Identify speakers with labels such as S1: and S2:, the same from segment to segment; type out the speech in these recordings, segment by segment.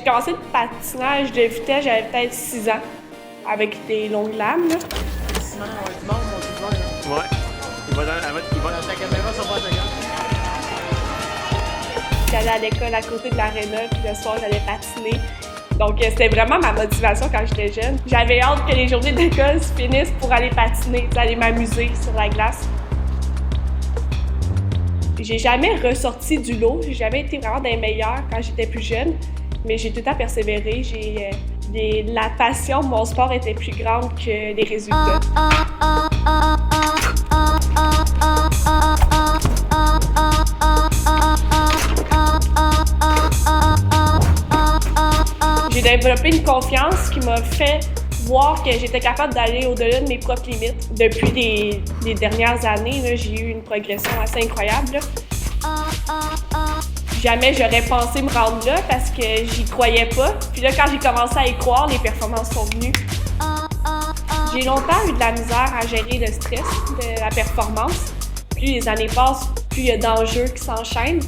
S1: commencé le patinage de vitesse, j'avais peut-être 6 ans, avec des longues lames. Là.
S2: Simon, on va du monde, on se voit, là.
S3: Ouais. Il va dans
S2: Ta caméra, ça va de
S1: J'allais à l'école à côté de l'aréna, puis le soir, j'allais patiner. Donc, c'était vraiment ma motivation quand j'étais jeune. J'avais hâte que les journées d'école se finissent pour aller patiner, aller m'amuser sur la glace. J'ai jamais ressorti du lot, j'ai jamais été vraiment des meilleurs quand j'étais plus jeune, mais j'ai tout le temps persévéré. La passion de mon sport était plus grande que les résultats. J'ai développé une confiance qui m'a fait voir que j'étais capable d'aller au-delà de mes propres limites. Depuis les dernières années, là, j'ai eu une progression assez incroyable. Là. Jamais j'aurais pensé me rendre là parce que j'y croyais pas. Puis là, quand j'ai commencé à y croire, les performances sont venues. J'ai longtemps eu de la misère à gérer le stress de la performance. Plus les années passent, plus il y a d'enjeux qui s'enchaînent.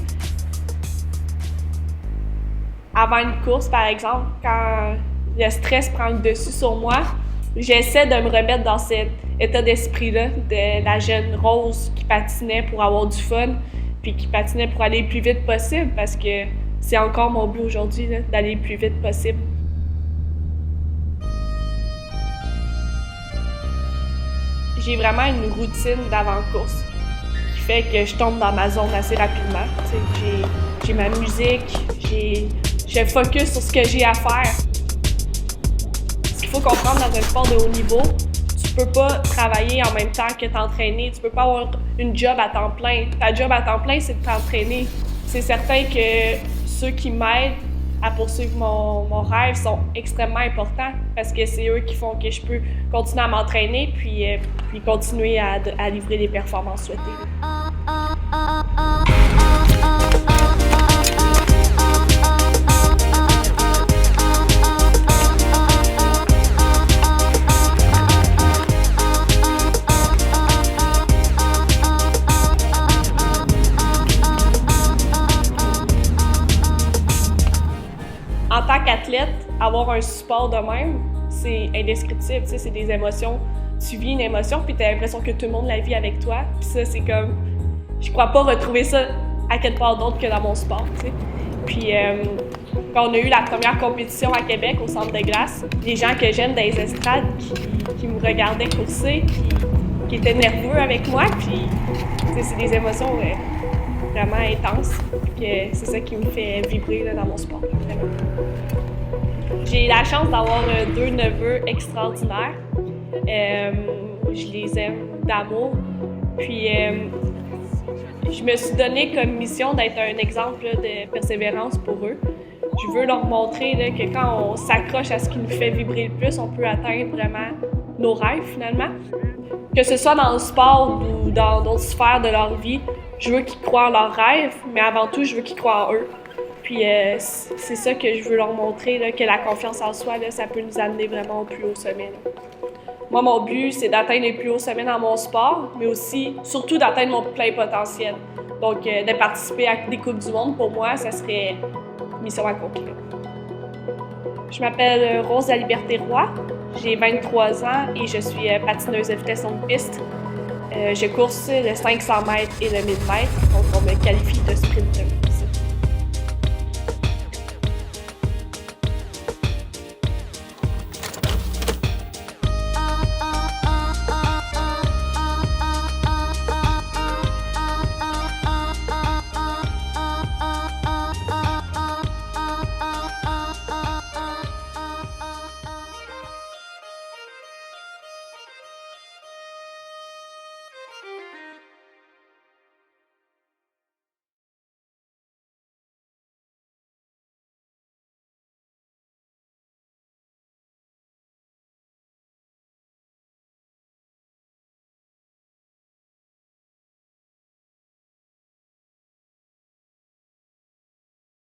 S1: Avant une course, par exemple, quand le stress prend le dessus sur moi, j'essaie de me remettre dans cet état d'esprit-là de la jeune Rose qui patinait pour avoir du fun, puis qui patinait pour aller le plus vite possible, parce que c'est encore mon but aujourd'hui, là, d'aller le plus vite possible. J'ai vraiment une routine d'avant-course qui fait que je tombe dans ma zone assez rapidement. J'ai ma musique, je focus sur ce que j'ai à faire. Ce qu'il faut comprendre dans un sport de haut niveau, tu peux pas travailler en même temps que t'entraîner. Tu peux pas avoir une job à temps plein. Ta job à temps plein, c'est de t'entraîner. C'est certain que ceux qui m'aident à poursuivre mon rêve sont extrêmement importants parce que c'est eux qui font que je peux continuer à m'entraîner puis continuer à livrer les performances souhaitées. En tant qu'athlète, avoir un support de même, c'est indescriptible. Tu sais, c'est des émotions. Tu vis une émotion, puis tu as l'impression que tout le monde la vit avec toi. Puis ça, c'est comme... Je crois pas retrouver ça à quelque part d'autre que dans mon sport, tu sais. Puis quand on a eu la première compétition à Québec, au Centre de glace, les gens que j'aime dans les estrades qui me regardaient courser, qui étaient nerveux avec moi, puis tu sais, c'est des émotions vraiment intenses. C'est ça qui me fait vibrer là, dans mon sport, vraiment. J'ai la chance d'avoir 2 neveux extraordinaires. Je les aime d'amour. Puis je me suis donné comme mission d'être un exemple là, de persévérance pour eux. Je veux leur montrer là, que quand on s'accroche à ce qui nous fait vibrer le plus, on peut atteindre vraiment nos rêves finalement. Que ce soit dans le sport ou dans d'autres sphères de leur vie, je veux qu'ils croient en leurs rêves, mais avant tout, je veux qu'ils croient en eux. Puis c'est ça que je veux leur montrer, là, que la confiance en soi, là, ça peut nous amener vraiment au plus haut sommet. Là. Moi, mon but, c'est d'atteindre les plus hauts sommets dans mon sport, mais aussi, surtout, d'atteindre mon plein potentiel. Donc, de participer à des Coupes du Monde, pour moi, ça serait mission accomplie. Je m'appelle Rose Laliberté-Roy, j'ai 23 ans et je suis patineuse de vitesse longue piste. Je course le 500 mètres et le 1000 mètres, donc on me qualifie de